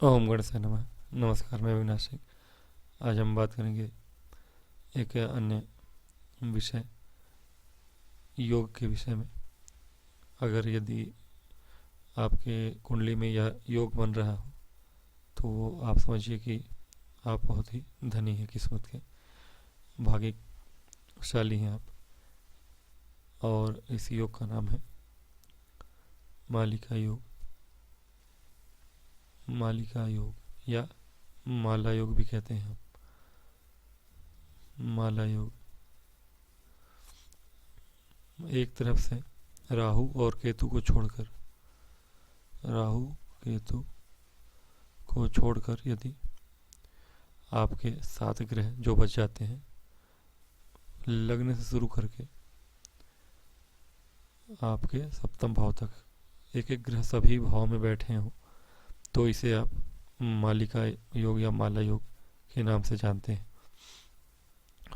ओम गणेशाय नमः। नमस्कार, मैं अविनाश सिंह। आज हम बात करेंगे एक अन्य विषय, योग के विषय में। अगर यदि आपके कुंडली में यह योग बन रहा हो तो आप समझिए कि आप बहुत ही धनी हैं, किस्मत के भाग्यशाली हैं आप। और इस योग का नाम है मालिका योग। मालिका योग या माला योग भी कहते हैं आप। माला योग एक तरफ से राहु और केतु को छोड़कर, राहु केतु को छोड़कर यदि आपके 7 ग्रह जो बच जाते हैं, लग्न से शुरू करके आपके सप्तम भाव तक एक एक ग्रह सभी भाव में बैठे हों, तो इसे आप मालिका योग या माला योग के नाम से जानते हैं।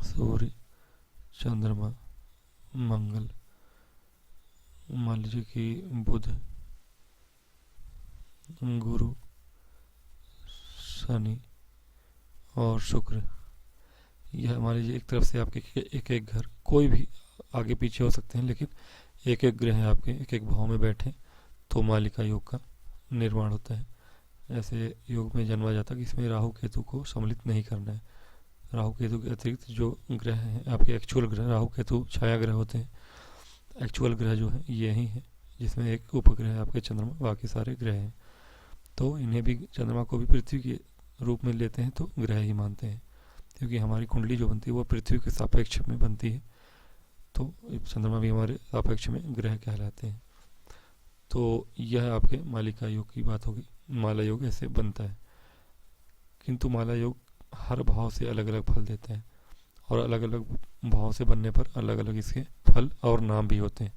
सूर्य, चंद्रमा, मंगल, मान लीजिए कि बुध, गुरु, शनि और शुक्र, यह मान लीजिए एक तरफ से आपके एक एक घर, कोई भी आगे पीछे हो सकते हैं, लेकिन एक एक ग्रह आपके एक एक भाव में बैठे तो मालिका योग का निर्माण होता है। ऐसे योग में जन्मा जाता है कि इसमें राहु केतु को सम्मिलित नहीं करना है। राहु केतु के अतिरिक्त जो ग्रह हैं आपके एक्चुअल ग्रह, राहु केतु छाया ग्रह होते हैं, एक्चुअल ग्रह जो है ये ही है, जिसमें एक उपग्रह है आपके चंद्रमा, बाकी सारे ग्रह हैं। तो इन्हें भी, चंद्रमा को भी पृथ्वी के रूप में लेते हैं तो ग्रह ही मानते हैं, क्योंकि हमारी कुंडली जो बनती है वो पृथ्वी के सापेक्ष में बनती है, तो चंद्रमा भी हमारे सापेक्ष में ग्रह कहलाते हैं। तो यह आपके मालिका योग की बात होगी। माला योग ऐसे बनता है, किंतु माला योग हर भाव से अलग अलग फल देता है, और अलग अलग भाव से बनने पर अलग अलग इसके फल और नाम भी होते हैं,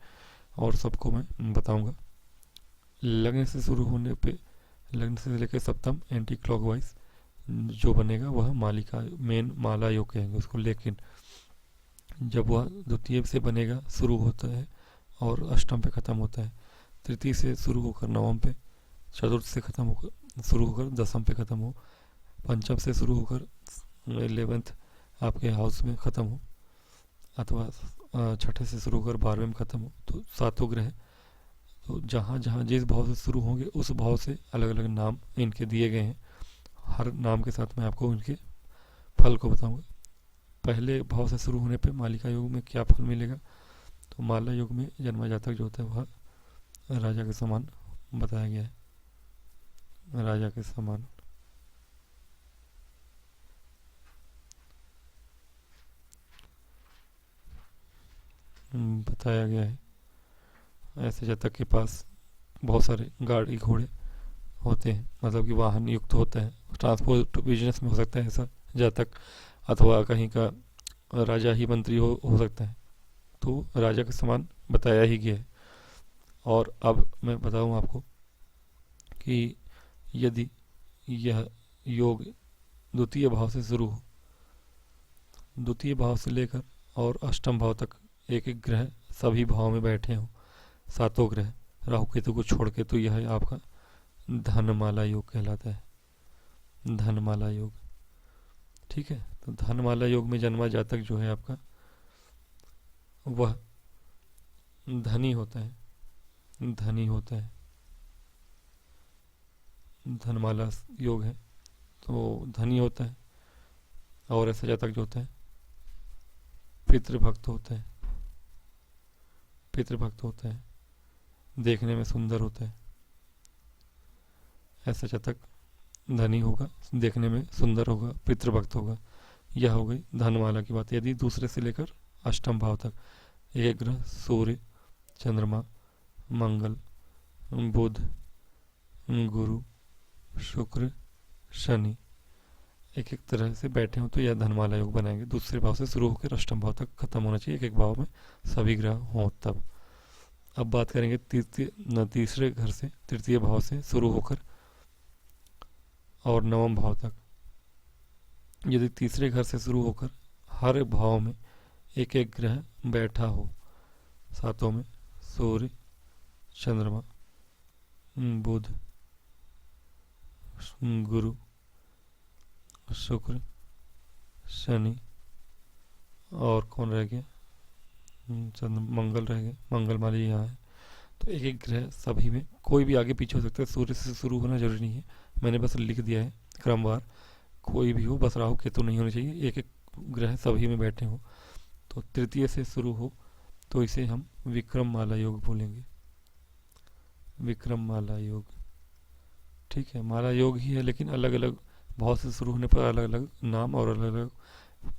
और सबको मैं बताऊंगा। लग्न से शुरू होने पे, लग्न से लेकर सप्तम एंटी क्लॉकवाइज जो बनेगा वह मालिका मेन माला योग कहेंगे उसको। लेकिन जब वह द्वितीय से बनेगा, शुरू होता है और अष्टम पे खत्म होता है, तृतीय से शुरू होकर नवम पे, चतुर्थ से खत्म होकर शुरू होकर दसम पे खत्म हो, पंचम से शुरू होकर 11th आपके हाउस में खत्म हो, अथवा छठे से शुरू होकर 12वें में खत्म हो, तो सातों ग्रह तो जहाँ जहाँ जिस भाव से शुरू होंगे उस भाव से अलग अलग नाम इनके दिए गए हैं। हर नाम के साथ मैं आपको इनके फल को बताऊंगा। पहले भाव से शुरू होने पे मालिका योग में क्या फल मिलेगा, तो माला योग में जन्मा जातक जो होता है वह राजा के समान बताया गया है। राजा के समान बताया गया है। ऐसे जातक के पास बहुत सारे गाड़ी घोड़े होते हैं, मतलब कि वाहन युक्त होता है, ट्रांसपोर्ट बिजनेस में हो सकता है ऐसा जातक, अथवा कहीं का राजा ही मंत्री हो सकता है, तो राजा के समान बताया ही गया है। और अब मैं बताऊं आपको कि यदि यह योग द्वितीय भाव से शुरू हो, द्वितीय भाव से लेकर और अष्टम भाव तक एक एक ग्रह सभी भाव में बैठे हों, सातों ग्रह राहु केतु को छोड़ के, तो यह आपका धनमाला योग कहलाता है। धनमाला योग, ठीक है। तो धनमाला योग में जन्मा जातक जो है आपका, वह धनी होता है, धनी होता है। धनमाला योग है तो धनी होता है। और ऐसा जातक जो होता है पितृभक्त होता है, पितृभक्त होता है, देखने में सुंदर होता है। ऐसा जातक धनी होगा, देखने में सुंदर होगा, पितृभक्त होगा। यह हो गई धनमाला की बात। यदि दूसरे से लेकर अष्टम भाव तक एक ग्रह सूर्य, चंद्रमा, मंगल, बुध, गुरु, शुक्र, शनि एक एक तरह से बैठे हो, तो यह धनमाला योग बनाएंगे। दूसरे भाव से शुरू होकर अष्टम भाव तक खत्म होना चाहिए, एक एक भाव में सभी ग्रह हों तब। अब बात करेंगे तीसरे घर से, तृतीय भाव से शुरू होकर और नवम भाव तक। यदि तीसरे घर से शुरू होकर हर भाव में एक एक ग्रह बैठा हो, सातों में सूर्य, चंद्रमा, बुध, गुरु, शुक्र, शनि, और कौन रह गया, चंद्र, मंगल रह गया। मंगल मान लीजिए यहाँ है। तो एक एक ग्रह सभी में कोई भी आगे पीछे हो सकता है, सूर्य से शुरू होना जरूरी नहीं है, मैंने बस लिख दिया है क्रमवार। कोई भी हो, बस राहु केतु नहीं होने चाहिए, एक एक ग्रह सभी में बैठे हो। तो तृतीय से शुरू हो तो इसे हम विक्रम माला योग बोलेंगे। विक्रम माला योग, ठीक है, माला योग ही है लेकिन अलग अलग, बहुत से शुरू होने पर अलग अलग नाम और अलग अलग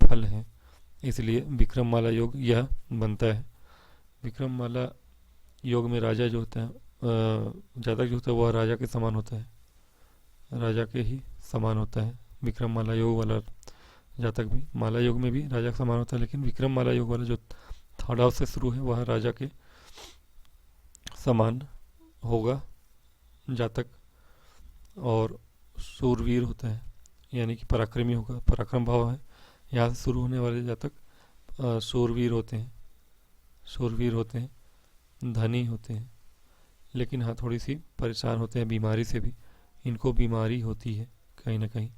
फल हैं, इसलिए विक्रम माला योग यह बनता है। विक्रम माला योग में राजा जो होता है, जातक जो होता है वह राजा के समान होता है, राजा के ही समान होता है विक्रम माला योग वाला जातक भी। माला योग में भी राजा के समान होता है, लेकिन विक्रम माला योग वाला जो थर्ड हाउस से शुरू है वह राजा के समान होगा जातक, और शूरवीर होता है, यानी कि पराक्रमी होगा, पराक्रम भाव है। यहाँ से शुरू होने वाले जातक शूरवीर होते हैं, शूरवीर होते हैं, धनी होते हैं, लेकिन हाँ थोड़ी सी परेशान होते हैं बीमारी से भी, इनको बीमारी होती है कहीं ना कहीं।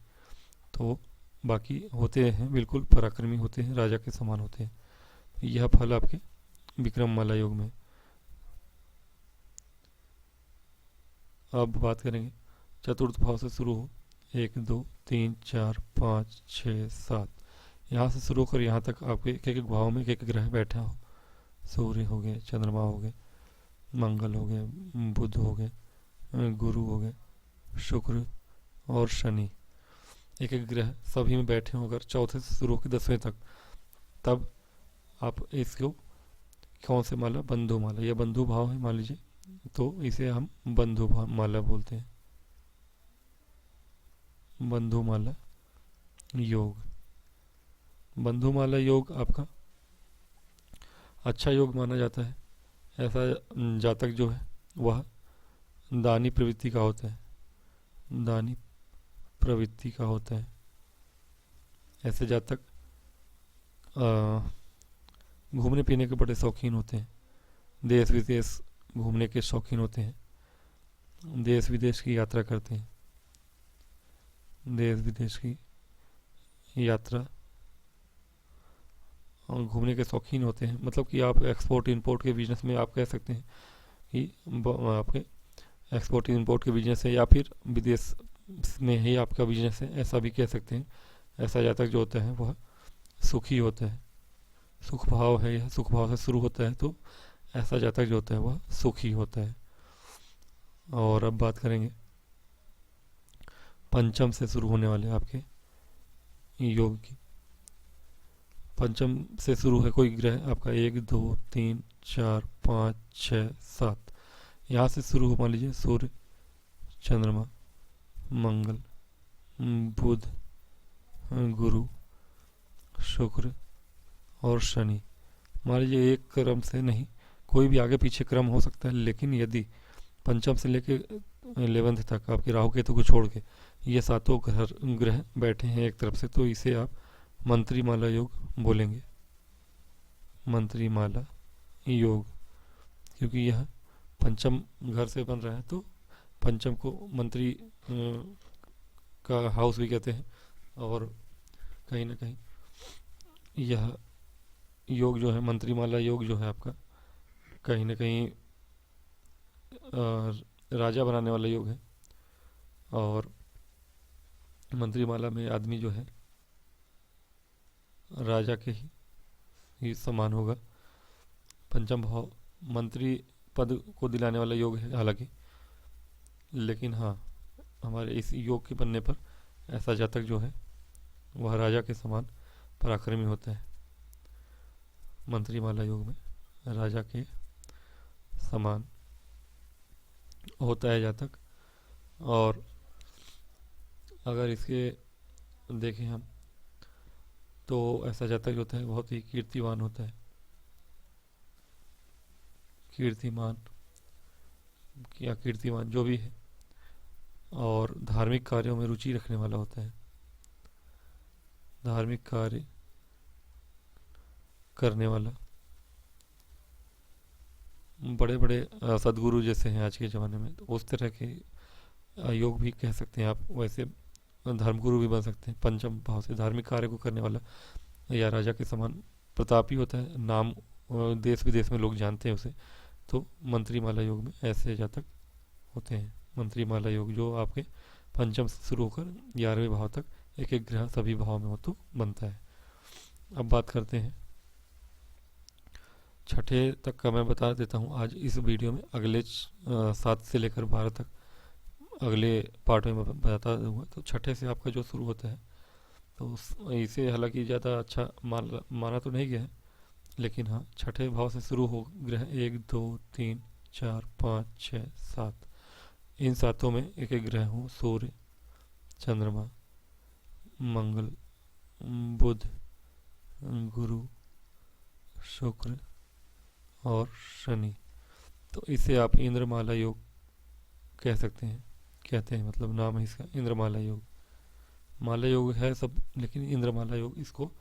तो बाकी होते हैं बिल्कुल पराक्रमी होते हैं, राजा के समान होते हैं। यह फल आपके विक्रम माला योग में। अब बात करेंगे चतुर्थ भाव से शुरू हो, 1 2 3 4 5 6 7, यहाँ से शुरू कर यहाँ तक आपके एक एक भाव में एक एक ग्रह बैठा हो। सूर्य हो गए, चंद्रमा हो गए, मंगल हो गए, बुध हो गए, गुरु हो गए, शुक्र और शनि, एक एक ग्रह सभी में बैठे हो अगर चौथे से शुरू होकर 10वें तक, तब आप इसको कौन से माला, बंधु माला, यह बंधु भाव है मान लीजिए, तो इसे हम बंधु माला बोलते हैं, बंधु माला योग। बंधु माला योग आपका अच्छा योग माना जाता है। ऐसा जातक जो है वह दानी प्रवृत्ति का होता है, दानी प्रवृत्ति का होता है। ऐसे जातक घूमने पीने के बड़े शौकीन होते हैं, देश विदेश घूमने के शौकीन होते हैं, देश विदेश की यात्रा करते हैं, देश विदेश की यात्रा और घूमने के शौकीन होते हैं। मतलब कि आप एक्सपोर्ट इंपोर्ट के बिजनेस में आप कह सकते हैं कि आपके एक्सपोर्ट इंपोर्ट के बिजनेस है, या फिर विदेश में ही आपका बिजनेस है, ऐसा भी कह सकते हैं। ऐसा जातक जो होता है वह सुखी होता है, सुख भाव है, यह सुख भाव से शुरू होता है, तो ऐसा जातक जो होता है वह सुखी होता है। और अब बात करेंगे पंचम से शुरू होने वाले आपके योग की। पंचम से शुरू है कोई ग्रह आपका 1 2 3 4 5 6 7, यहाँ से शुरू हो मान लीजिए सूर्य, चंद्रमा, मंगल, बुध, गुरु, शुक्र और शनि। मान लीजिए एक क्रम से नहीं, कोई भी आगे पीछे क्रम हो सकता है, लेकिन यदि पंचम से लेके 11th तक आपके राहु केतु को छोड़ के ये सातों ग्रह बैठे हैं एक तरफ से, तो इसे आप मंत्री माला योग बोलेंगे, मंत्री माला योग, क्योंकि यह पंचम घर से बन रहा है, तो पंचम को मंत्री का हाउस भी कहते हैं। और कहीं ना कहीं यह योग जो है मंत्रीमाला योग जो है आपका कहीं ना कहीं राजा बनाने वाला योग है, और मंत्रीमाला में आदमी जो है राजा के ही समान होगा। पंचम भाव मंत्री पद को दिलाने वाला योग है हालांकि, लेकिन हाँ हमारे इस योग के बनने पर ऐसा जातक जो है वह राजा के समान पराक्रमी होता है। मंत्रीमाला योग में राजा के समान होता है जातक। और अगर इसके देखें हम तो ऐसा जातक जो होता है बहुत ही कीर्तिवान होता है, कीर्तिमान या कीर्तिमान जो भी है, और धार्मिक कार्यों में रुचि रखने वाला होता है, धार्मिक कार्य करने वाला। बड़े बड़े सदगुरु जैसे हैं आज के ज़माने में, तो उस तरह के योग भी कह सकते हैं आप। वैसे धर्मगुरु भी बन सकते हैं। पंचम भाव से धार्मिक कार्य को करने वाला या राजा के समान प्रतापी होता है, नाम देश विदेश में लोग जानते हैं उसे। तो मंत्री माला योग में ऐसे जातक होते हैं। मंत्री माला योग जो आपके पंचम से शुरू होकर 11वें भाव तक एक एक ग्रह सभी भाव में हो तो बनता है। अब बात करते हैं छठे तक का। मैं बता देता हूँ आज इस वीडियो में। अगले 7 से लेकर 12 तक अगले पार्ट में मैं बताता दूंगा। तो छठे से आपका जो शुरू होता है तो इसे हालांकि ज़्यादा अच्छा माना तो नहीं गया है, लेकिन हाँ छठे भाव से शुरू हो ग्रह 1 2 3 4 5 6 7। इन सातों में एक एक ग्रह हो, सूर्य, चंद्रमा, मंगल, बुध, गुरु, शुक्र और शनि। तो इसे आप इंद्रमाला योग कह सकते हैं, कहते हैं, मतलब नाम है इसका इंद्रमाला योग। माला योग है सब, लेकिन इंद्रमाला योग इसको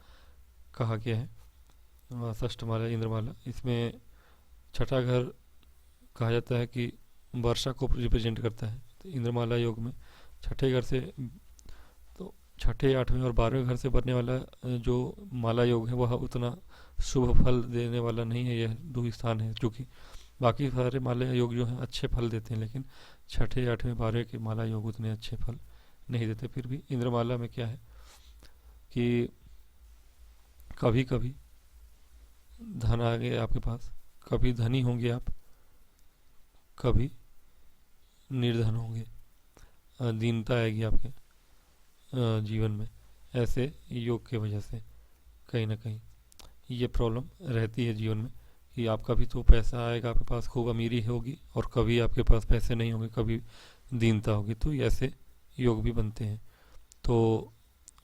कहा गया है। षष्ठमाला इंद्रमाला, इसमें छठा घर कहा जाता है कि वर्षा को रिप्रेजेंट करता है। तो इंद्रमाला योग में छठे घर से, तो छठे 8वें और 12वें घर से बनने वाला जो माला योग है वह उतना शुभ फल देने वाला नहीं है। यह 2 स्थान है, चूँकि बाकी सारे माला योग जो हैं अच्छे फल देते हैं, लेकिन छठे 8वें 12वें के माला योग उतने अच्छे फल नहीं देते। फिर भी इंद्रमाला में क्या है कि कभी कभी धन आ गए आपके पास, कभी धनी होंगे आप, कभी निर्धन होंगे, दीनता आएगी आपके जीवन में। ऐसे योग की वजह से कहीं ना कहीं ये प्रॉब्लम रहती है जीवन में कि आप कभी तो पैसा आएगा आपके पास, खूब अमीरी होगी, और कभी आपके पास पैसे नहीं होंगे, कभी दीनता होगी। तो ऐसे योग भी बनते हैं। तो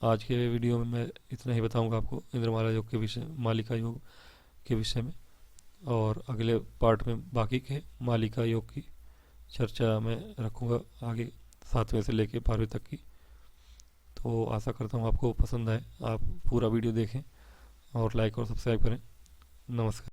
आज के वीडियो में मैं इतना ही बताऊंगा आपको इंद्रमाला योग के विषय, मालिका योग के विषय में। और अगले पार्ट में बाकी के मालिका योग की चर्चा मैं रखूंगा आगे, 7वें से लेके 12वें तक की। तो आशा करता हूँ आपको पसंद आए, आप पूरा वीडियो देखें और लाइक और सब्सक्राइब करें। नमस्कार।